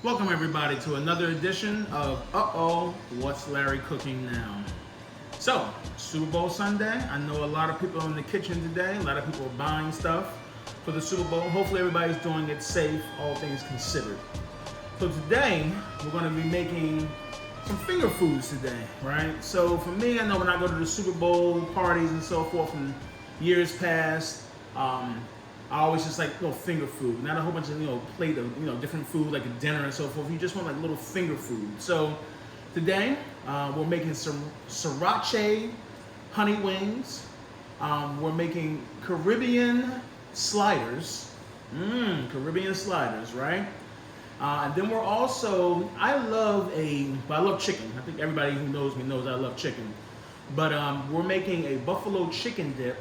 Welcome everybody to another edition of Uh-Oh, What's Larry Cooking Now? So, Super Bowl Sunday. I know a lot of people are in the kitchen today. A lot of people are buying stuff for the Super Bowl. Hopefully everybody's doing it safe, all things considered. So today, we're gonna be making some finger foods today, right? So for me, I know when I go to the Super Bowl parties and so forth from years past, I always just like finger food, not a whole bunch of plate of different food like a dinner and so forth. You just want like little finger food. So today we're making some Sriracha honey wings. We're making Caribbean sliders. Caribbean sliders, right? And then we're also, I love chicken. I think everybody who knows me knows I love chicken. But we're making a buffalo chicken dip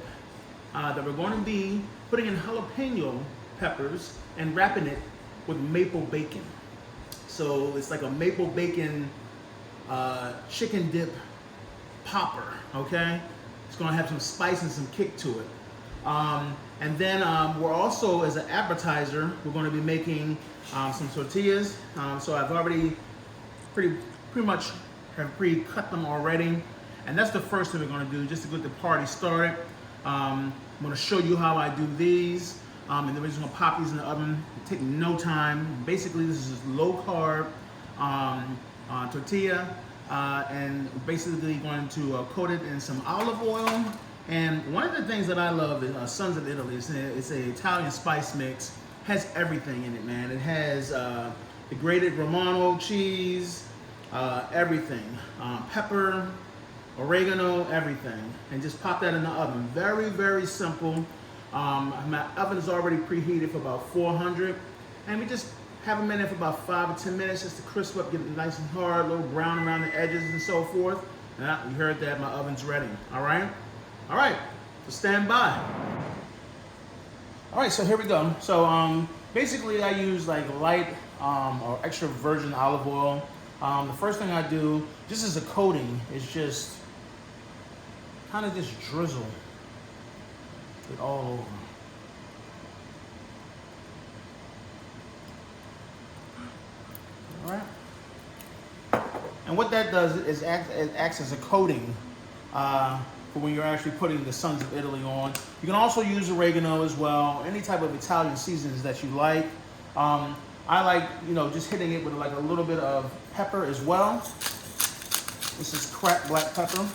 that we're going to be putting in jalapeno peppers and wrapping it with maple bacon. So it's like a maple bacon chicken dip popper, okay? It's gonna have some spice and some kick to it. And then we're also, as an appetizer, we're gonna be making some tortillas. So I've already pretty much have pre-cut them already. And that's the first thing we're gonna do, just to get the party started. I'm going to show you how I do these, and then we're just going to pop these in the oven. It takes no time. Basically, this is just low carb tortilla, and basically going to coat it in some olive oil. And one of the things that I love is Sons of Italy. It's an Italian spice mix. Has everything in it, man. It has the grated Romano cheese, everything, pepper, oregano, everything, and just pop that in the oven. Very, very simple. My oven is already preheated for about 400, and we just have them in there for about 5 or 10 minutes just to crisp up, get it nice and hard, a little brown around the edges and so forth. And you heard that, my oven's ready. All right, so stand by. All right, so here we go. So basically, I use like light or extra virgin olive oil. The first thing I do, just as a coating, is just kind of just drizzle it all over. All right. And what that does is it acts as a coating for when you're actually putting the Sons of Italy on. You can also use oregano as well, any type of Italian seasonings that you like. I like, just hitting it with like a little bit of pepper as well. This is cracked black pepper.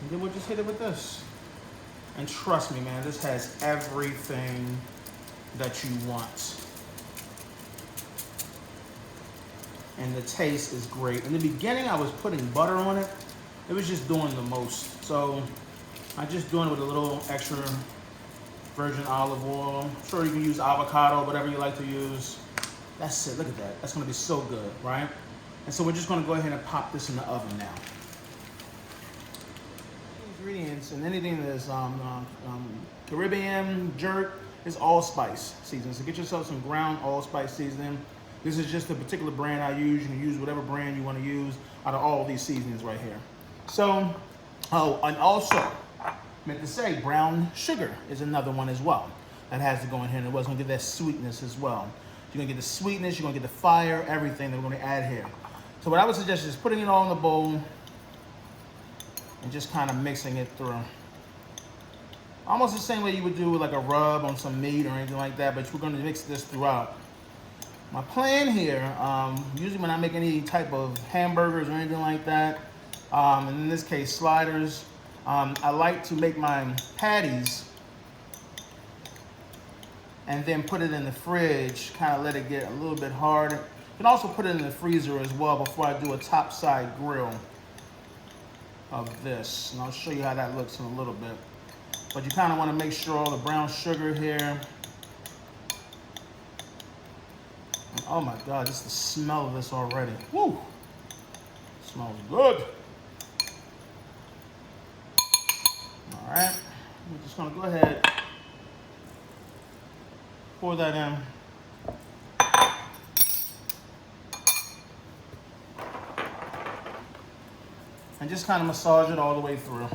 And then we'll just hit it with this. And trust me, man, this has everything that you want. And the taste is great. In the beginning, I was putting butter on it. It was just doing the most. So I'm just doing it with a little extra virgin olive oil. Sure, you can use avocado, whatever you like to use. That's it, look at that. That's gonna be so good, right? And so we're just gonna go ahead and pop this in the oven now. Ingredients and anything that's Caribbean, jerk, is allspice seasoning. So get yourself some ground allspice seasoning. This is just a particular brand I use. You can use whatever brand you want to use out of all of these seasonings right here. So, and also, meant to say, brown sugar is another one as well. That has to go in here, and it's gonna get that sweetness as well. You're gonna get the sweetness, you're gonna get the fire, everything that we're gonna add here. So what I would suggest is putting it all in the bowl and just kind of mixing it through. Almost the same way you would do like a rub on some meat or anything like that, but we're gonna mix this throughout. My plan here, usually when I make any type of hamburgers or anything like that, and in this case sliders, I like to make my patties and then put it in the fridge, kind of let it get a little bit hard. You can also put it in the freezer as well before I do a top side grill of this. And I'll show you how that looks in a little bit. But you kind of want to make sure all the brown sugar here. And oh my God, just the smell of this already. Woo! Smells good. All right, we're just gonna go ahead, pour that in. And just kind of massage it all the way through.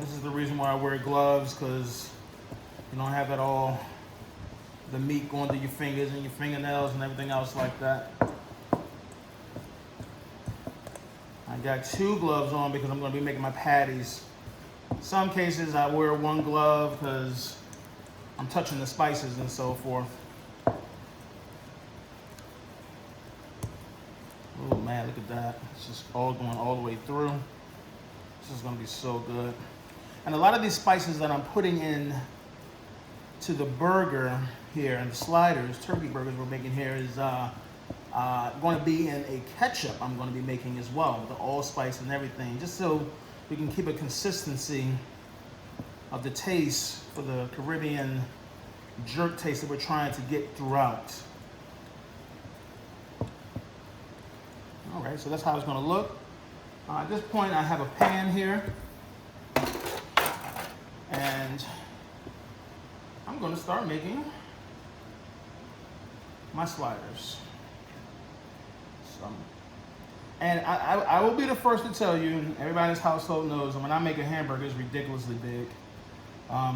This is the reason why I wear gloves, because you don't have the meat going through your fingers and your fingernails and everything else like that. I got 2 gloves on because I'm going to be making my patties. Some cases I wear 1 glove because I'm touching the spices and so forth. Oh man, look at that. It's just all going all the way through. This is going to be so good. And a lot of these spices that I'm putting in to the burger here and the sliders, turkey burgers we're making here, is going to be in a ketchup I'm going to be making as well, with the allspice and everything, just so we can keep a consistency of the taste for the Caribbean jerk taste that we're trying to get throughout. All right, so that's how it's going to look. At this point, I have a pan here, and I'm going to start making my sliders. And I will be the first to tell you, everybody in this household knows, when I make a hamburger, it's ridiculously big.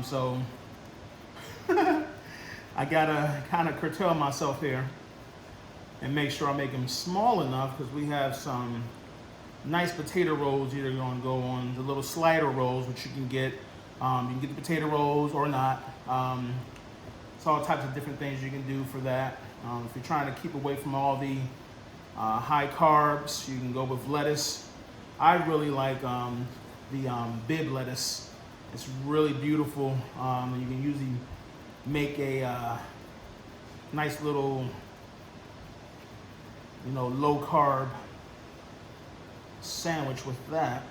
So I gotta kind of curtail myself here and make sure I make them small enough, because we have some nice potato rolls either going to go on the little slider rolls, which you can get. You can get the potato rolls or not. It's all types of different things you can do for that. If you're trying to keep away from all the high carbs, you can go with lettuce. I really like the bib lettuce. It's really beautiful. You can usually make a nice little, low carb sandwich with that.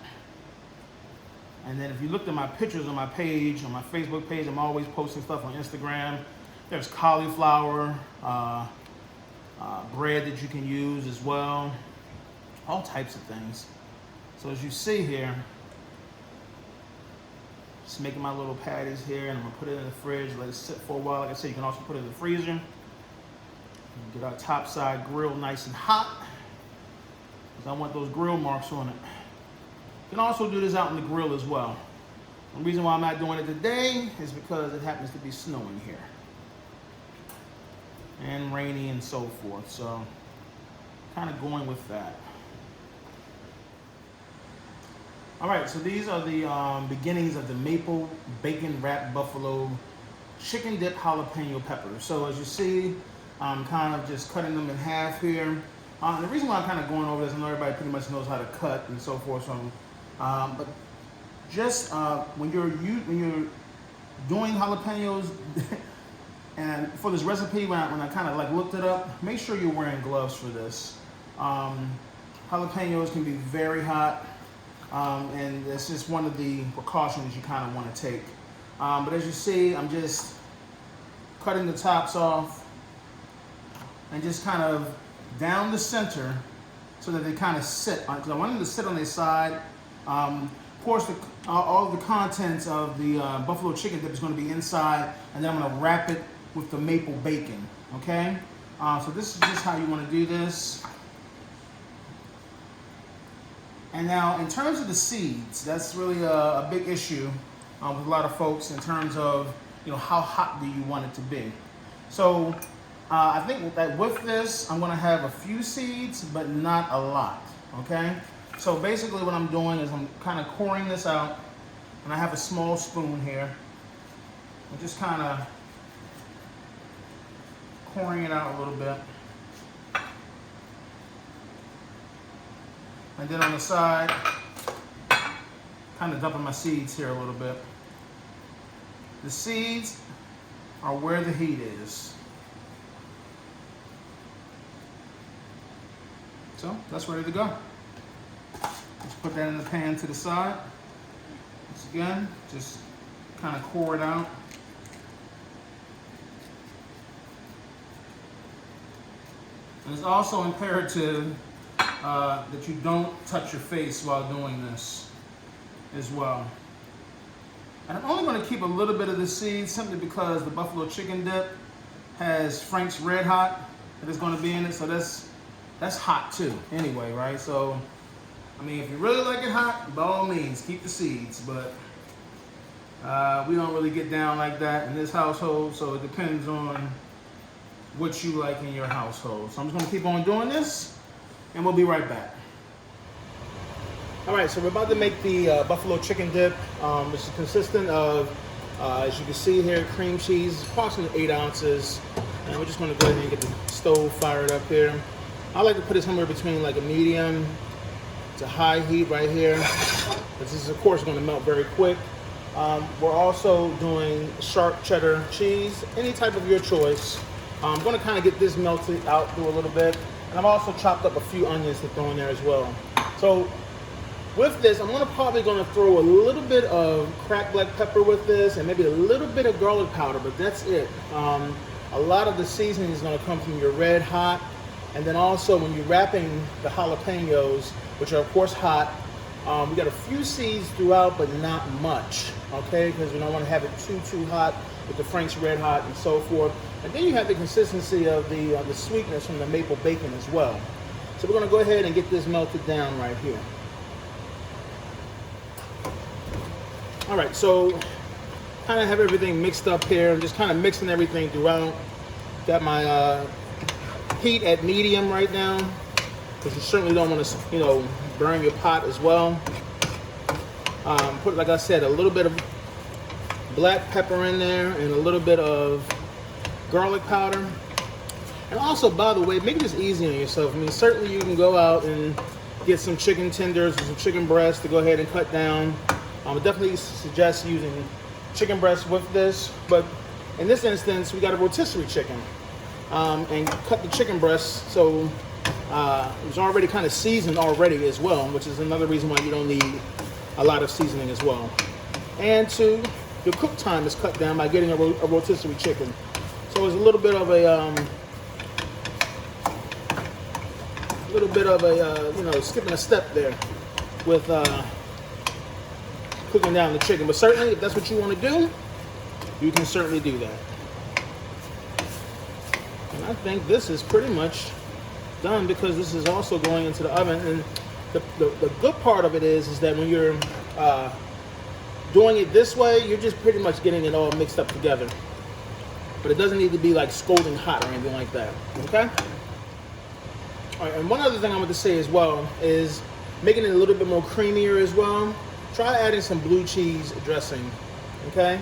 And then if you looked at my pictures on my page, on my Facebook page, I'm always posting stuff on Instagram. There's cauliflower, bread that you can use as well, all types of things. So as you see here, just making my little patties here, and I'm gonna put it in the fridge, let it sit for a while. Like I said, you can also put it in the freezer. Get our top side grilled nice and hot, because I want those grill marks on it. You can also do this out in the grill as well. The reason why I'm not doing it today is because it happens to be snowing here and rainy and so forth, so kind of going with that. All right, so these are the beginnings of the maple bacon wrapped buffalo chicken dip jalapeno peppers. So as you see, I'm kind of just cutting them in half here. And the reason why I'm kind of going over this, I know everybody pretty much knows how to cut and so forth. So, but just when you're doing jalapenos, and for this recipe, when I kind of like looked it up, make sure you're wearing gloves for this. Jalapenos can be very hot, and it's just one of the precautions you kind of want to take. But as you see, I'm just cutting the tops off and just kind of down the center so that they kind of sit, because I want them to sit on their side. Of course, all of the contents of the buffalo chicken dip is going to be inside, and then I'm going to wrap it with the maple bacon, okay? So this is just how you want to do this. And now, in terms of the seeds, that's really a big issue with a lot of folks in terms of, how hot do you want it to be? So I think that with this, I'm going to have a few seeds, but not a lot, okay? So basically what I'm doing is I'm kind of coring this out, and I have a small spoon here. I'm just kind of coring it out a little bit. And then on the side, kind of dumping my seeds here a little bit. The seeds are where the heat is. So that's ready to go. Just put that in the pan to the side. Once again, just kind of core it out. And it's also imperative that you don't touch your face while doing this as well. And I'm only going to keep a little bit of the seeds simply because the buffalo chicken dip has Frank's Red Hot that is going to be in it, so that's hot too anyway, right? So I mean, if you really like it hot, by all means keep the seeds, but We don't really get down like that in this household, so it depends on what you like in your household. So I'm just gonna keep on doing this, and we'll be right back. All right, so we're about to make the buffalo chicken dip, which is consistent of, as you can see here, cream cheese, approximately 8 ounces. And we're just gonna go ahead and get the stove fired up here. I like to put it somewhere between like a medium to high heat right here. This is of course gonna melt very quick. We're also doing sharp cheddar cheese, any type of your choice. I'm gonna kind of get this melted out through a little bit. And I've also chopped up a few onions to throw in there as well. So with this, I'm probably gonna throw a little bit of cracked black pepper with this and maybe a little bit of garlic powder, but that's it. A lot of the seasoning is gonna come from your red hot. And then also when you're wrapping the jalapenos, which are of course hot, we got a few seeds throughout, but not much, okay? Because we don't want to have it too hot with the Frank's Red Hot and so forth. And then you have the consistency of the sweetness from the maple bacon as well. So we're going to go ahead and get this melted down right here. All right, so kind of have everything mixed up here. I'm just kind of mixing everything throughout. Got my heat at medium right now, because you certainly don't want to, you know, burn your pot as well. Put, like I said, a little bit of black pepper in there and a little bit of garlic powder. And also, by the way, make this easy on yourself. I mean, certainly you can go out and get some chicken tenders or some chicken breasts to go ahead and cut down. I would definitely suggest using chicken breasts with this, but in this instance, we got a rotisserie chicken. And cut the chicken breast so it was already kind of seasoned already as well, which is another reason why you don't need a lot of seasoning as well. And two, the cook time is cut down by getting a rotisserie chicken. So it's a little bit of a you know, skipping a step there with cooking down the chicken. But certainly, if that's what you want to do, you can certainly do that. And I think this is pretty much done because this is also going into the oven. And the good part of it is that when you're doing it this way, you're just pretty much getting it all mixed up together. But it doesn't need to be like scalding hot or anything like that, okay? All right, and one other thing I want to say as well is making it a little bit more creamier as well. Try adding some blue cheese dressing, okay?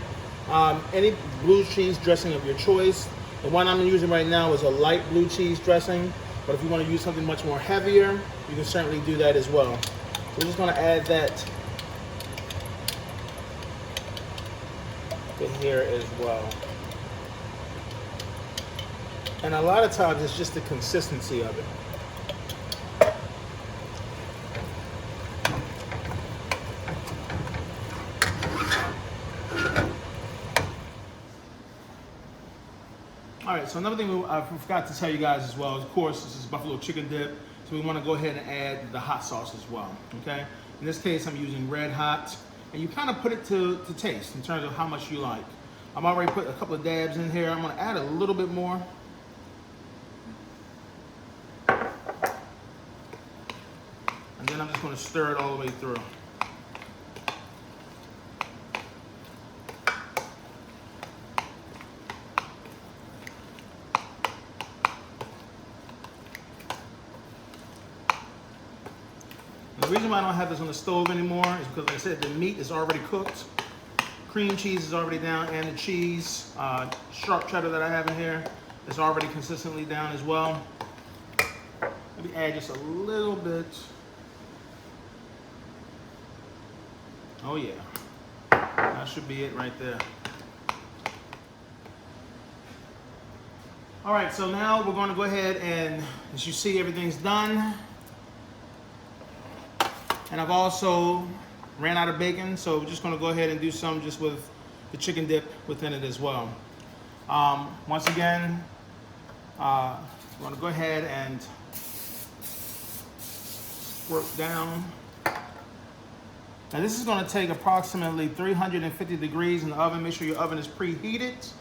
Any blue cheese dressing of your choice. The one I'm using right now is a light blue cheese dressing, but if you want to use something much more heavier, you can certainly do that as well. We're just going to add that to here as well. And a lot of times it's just the consistency of it. All right, so another thing I forgot to tell you guys as well is, of course, this is buffalo chicken dip, so we want to go ahead and add the hot sauce as well, okay? In this case, I'm using red hot, and you kind of put it to taste in terms of how much you like. I've already put a couple of dabs in here. I'm going to add a little bit more. And then I'm just going to stir it all the way through. The reason why I don't have this on the stove anymore is because, like I said, the meat is already cooked. Cream cheese is already down, and the cheese, sharp cheddar that I have in here is already consistently down as well. Maybe add just a little bit. Oh yeah, that should be it right there. All right, so now we're going to go ahead and, as you see, everything's done. And I've also ran out of bacon, so we're just going to go ahead and do some just with the chicken dip within it as well. Once again, we're going to go ahead and squirt down. Now this is going to take approximately 350 degrees in the oven. Make sure your oven is preheated.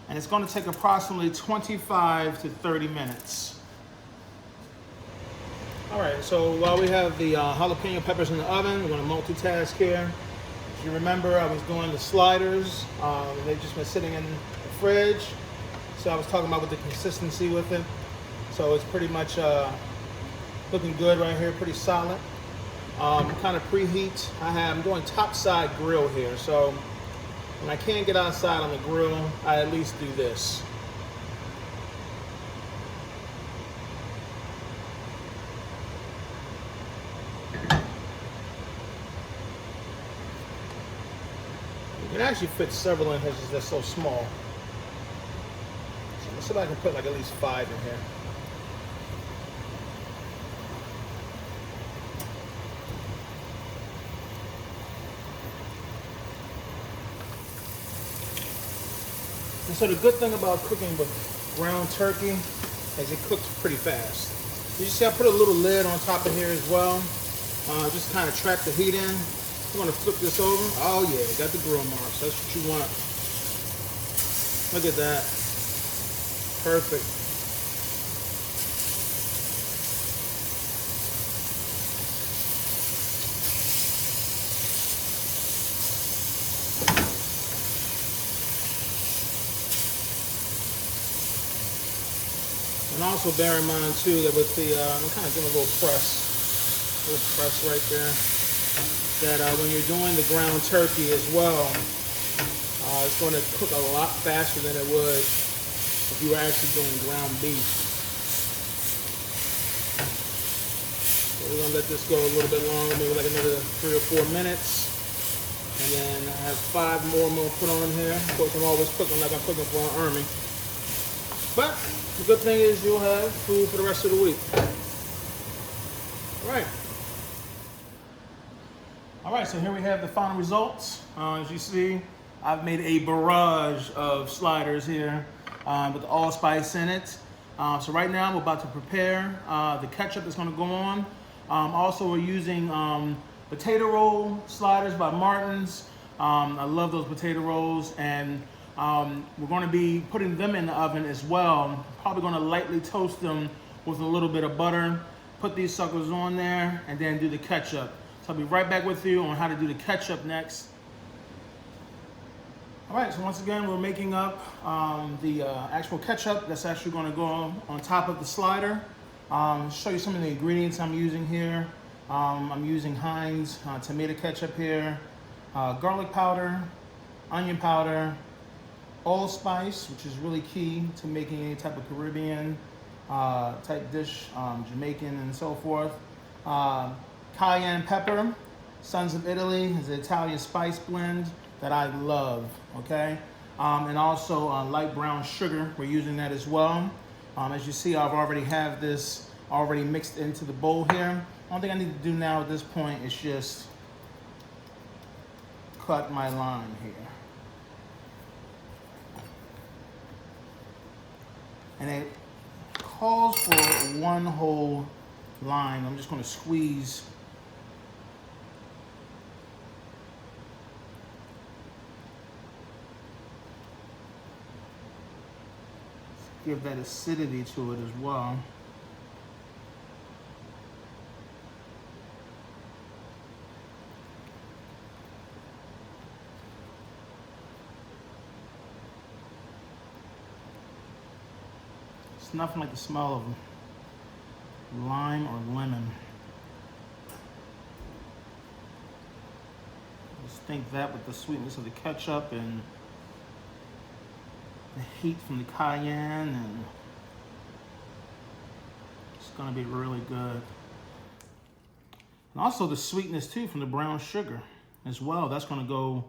And it's going to take approximately 25 to 30 minutes. All right, so while we have the jalapeno peppers in the oven, we're gonna multitask here. If you remember, I was doing the sliders. They've just been sitting in the fridge. So I was talking about with the consistency with it. So it's pretty much looking good right here, pretty solid. Kind of preheat. I'm doing top side grill here. So when I can't get outside on the grill, I at least do this. It actually fits several in here because they're so small. So let's see if I can put like at least 5 in here. And so the good thing about cooking with ground turkey is it cooks pretty fast. You see I put a little lid on top of here as well. Just kind of trap the heat in. I'm gonna flip this over. Oh yeah, got the grill marks. That's what you want. Look at that. Perfect. And also bear in mind too that with the, I'm kind of doing a little press right there. That when you're doing the ground turkey as well, it's going to cook a lot faster than it would if you were actually doing ground beef. So we're going to let this go a little bit longer, maybe like another 3 or 4 minutes. And then I have 5 more I'm going to put on here. Of course, I'm always cooking like I'm cooking for an army. But the good thing is you'll have food for the rest of the week. All right. All right, so here we have the final results. As you see, I've made a barrage of sliders here with the allspice in it. So right now I'm about to prepare the ketchup that's gonna go on. Also we're using potato roll sliders by Martin's. I love those potato rolls, and we're gonna be putting them in the oven as well. Probably gonna lightly toast them with a little bit of butter, put these suckers on there, and then do the ketchup. So I'll be right back with you on how to do the ketchup next. All right, so once again, we're making up the actual ketchup that's actually gonna go on top of the slider. Show you some of the ingredients I'm using here. I'm using Heinz tomato ketchup here, garlic powder, onion powder, allspice, which is really key to making any type of Caribbean type dish, Jamaican and so forth. Cayenne pepper, Sons of Italy is an Italian spice blend that I love, okay? And also light brown sugar, we're using that as well. As you see, I've already have this already mixed into the bowl here. The only thing I need to do now at this point is just cut my line here. And it calls for 1 whole line. I'm just gonna squeeze give that acidity to it as well. It's nothing like the smell of lime or lemon. Just think that with the sweetness of the ketchup and the heat from the cayenne, and it's gonna be really good. And also the sweetness too from the brown sugar as well. That's gonna go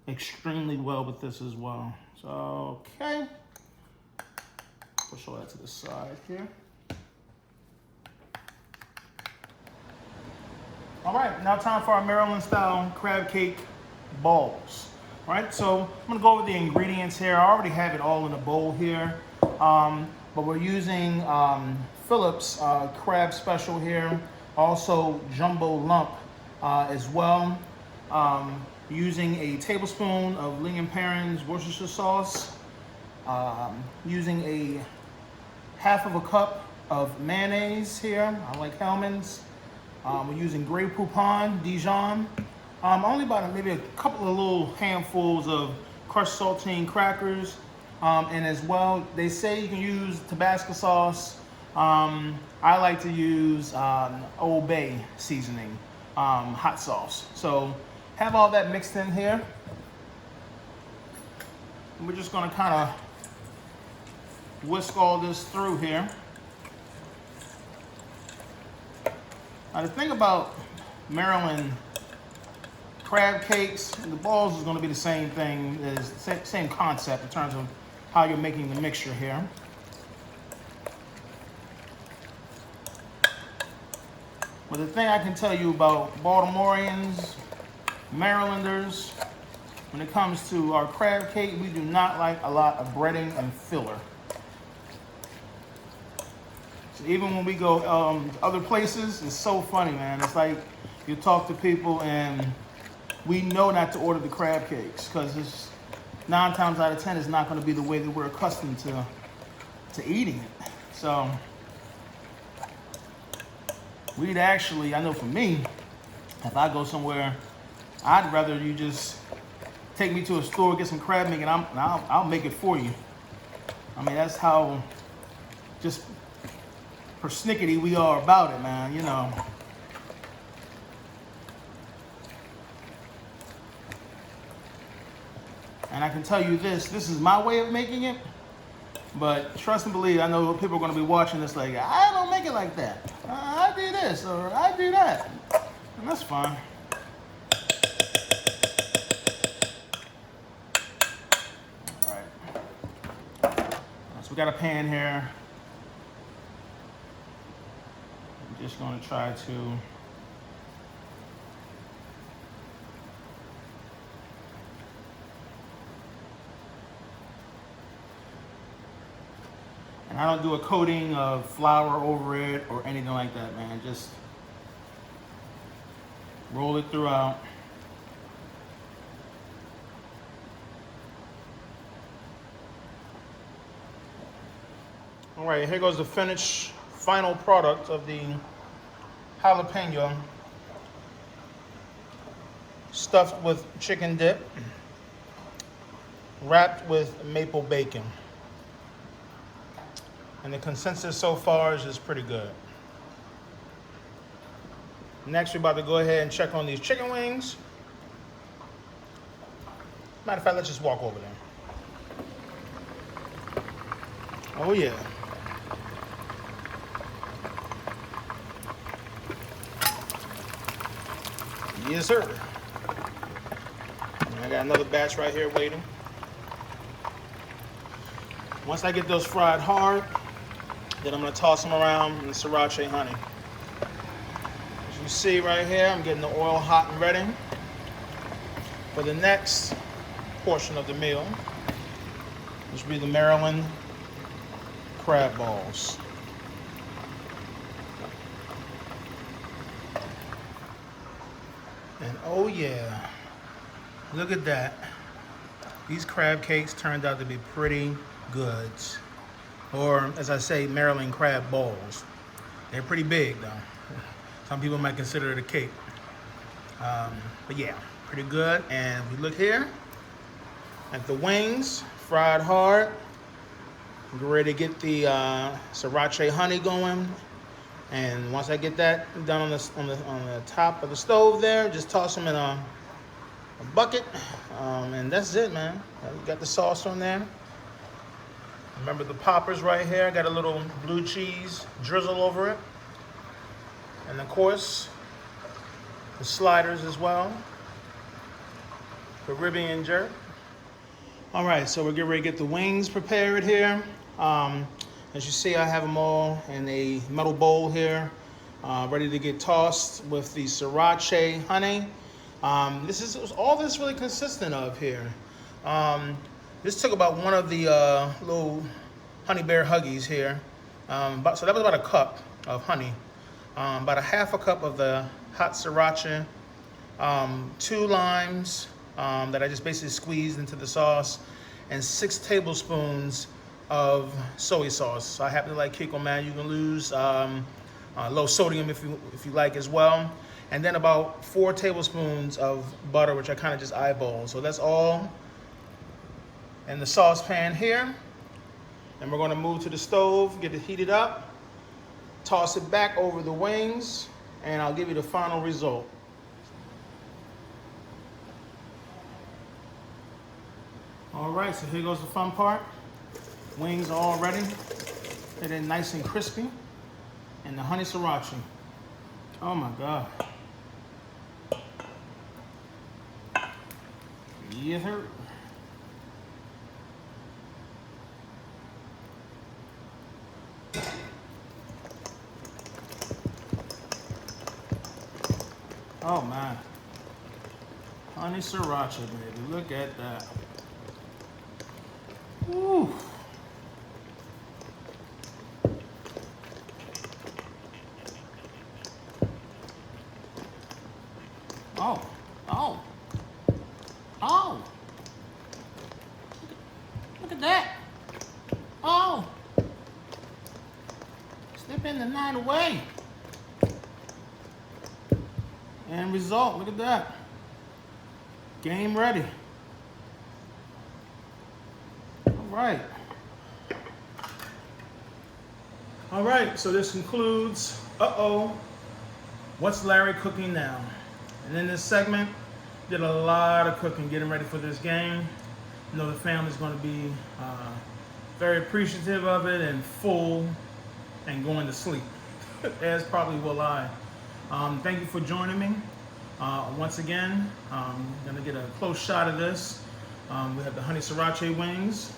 extremely well with this as well. So, okay. Push all that to the side here. All right, now time for our Maryland style crab cake balls. All right, so I'm gonna go over the ingredients here. I already have it all in a bowl here, but we're using Phillips crab special here, also jumbo lump as well. Using a tablespoon of Ling & Perrins Worcestershire sauce, using a half of a cup of mayonnaise here. I like Hellmann's. We're using Grey Poupon, Dijon. Only about maybe a couple of little handfuls of crushed saltine crackers. And as well, they say you can use Tabasco sauce. I like to use Old Bay seasoning, hot sauce. So have all that mixed in here. And we're just gonna kind of whisk all this through here. Now the thing about Maryland crab cakes, the balls is going to be the same thing, as same concept in terms of how you're making the mixture here. But the thing I can tell you about Baltimoreans, Marylanders, when it comes to our crab cake, we do not like a lot of breading and filler. So even when we go other places, it's so funny, man. It's like you talk to people and we know not to order the crab cakes because it's 9 times out of 10 it's not going to be the way that we're accustomed to eating it. So we'd actually, I know for me, if I go somewhere, I'd rather you just take me to a store, get some crab meat, and I'll make it for you. I mean, that's how just persnickety we are about it, man, you know. And I can tell you this is my way of making it, but trust and believe, I know people are going to be watching this like, I don't make it like that. I do this, or I do that. And that's fine. All right. So we got a pan here. I'm just going to try to and I don't do a coating of flour over it or anything like that, man. Just roll it throughout. All right, here goes the finished final product of the jalapeno stuffed with chicken dip, wrapped with maple bacon. And the consensus so far is just pretty good. Next, we're about to go ahead and check on these chicken wings. Matter of fact, let's just walk over there. Oh yeah. Yes, sir. And I got another batch right here waiting. Once I get those fried hard, then I'm gonna toss them around in the sriracha honey. As you see right here, I'm getting the oil hot and ready for the next portion of the meal, which will be the Maryland crab balls. And oh yeah, look at that. These crab cakes turned out to be pretty good. Or, as I say, Maryland crab balls. They're pretty big, though. Some people might consider it a cake. But yeah, pretty good. And we look here at the wings, fried hard. We're ready to get the sriracha honey going. And once I get that done on the top of the stove there, just toss them in a bucket. And that's it, man. You got the sauce on there. Remember the poppers right here, got a little blue cheese drizzle over it. And of course, the sliders as well. Caribbean jerk. All right, so we're getting ready to get the wings prepared here. As you see, I have them all in a metal bowl here, ready to get tossed with the sriracha honey. This is all this really consistent of here. This took about one of the little honey bear huggies here. So that was about a cup of honey. About a half a cup of the hot sriracha. 2 limes that I just basically squeezed into the sauce. And 6 tablespoons of soy sauce. So I happen to like Kikkoman. You can lose low sodium if you like as well. And then about 4 tablespoons of butter, which I kind of just eyeball. So that's all in the saucepan here. And we're going to move to the stove, get it heated up, toss it back over the wings, and I'll give you the final result. All right, so here goes the fun part. Wings are all ready. They're nice and crispy. And the honey sriracha. Oh my God. Yes, sir. Oh man. Honey sriracha, baby. Look at that. Woo. Oh. Look at that. Oh. Slipping the night away. End result, look at that. Game ready. All right, so this concludes, what's Larry cooking now? And in this segment, did a lot of cooking getting ready for this game. I know the family's going to be very appreciative of it and full and going to sleep, as probably will I. Thank you for joining me. Once again, I'm going to get a close shot of this. We have the honey sriracha wings.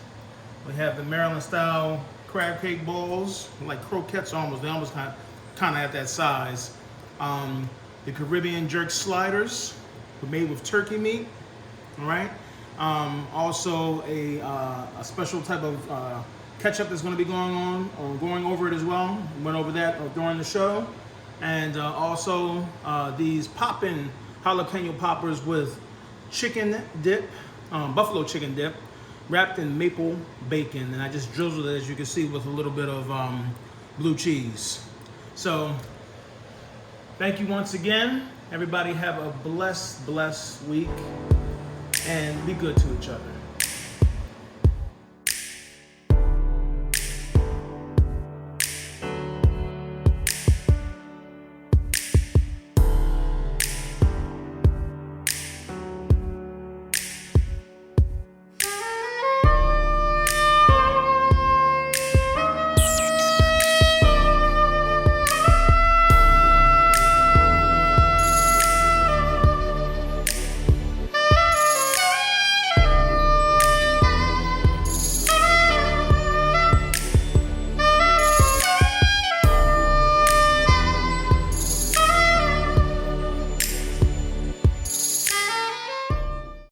We have the Maryland style crab cake balls, like croquettes almost. They almost kind of at that size. The Caribbean jerk sliders, made with turkey meat. All right. Also a special type of ketchup that's going to be going over it as well. Went over that during the show. And also these poppin' jalapeno poppers with chicken dip, buffalo chicken dip, wrapped in maple bacon. And I just drizzled it, as you can see, with a little bit of blue cheese. So thank you once again. Everybody have a blessed week and be good to each other.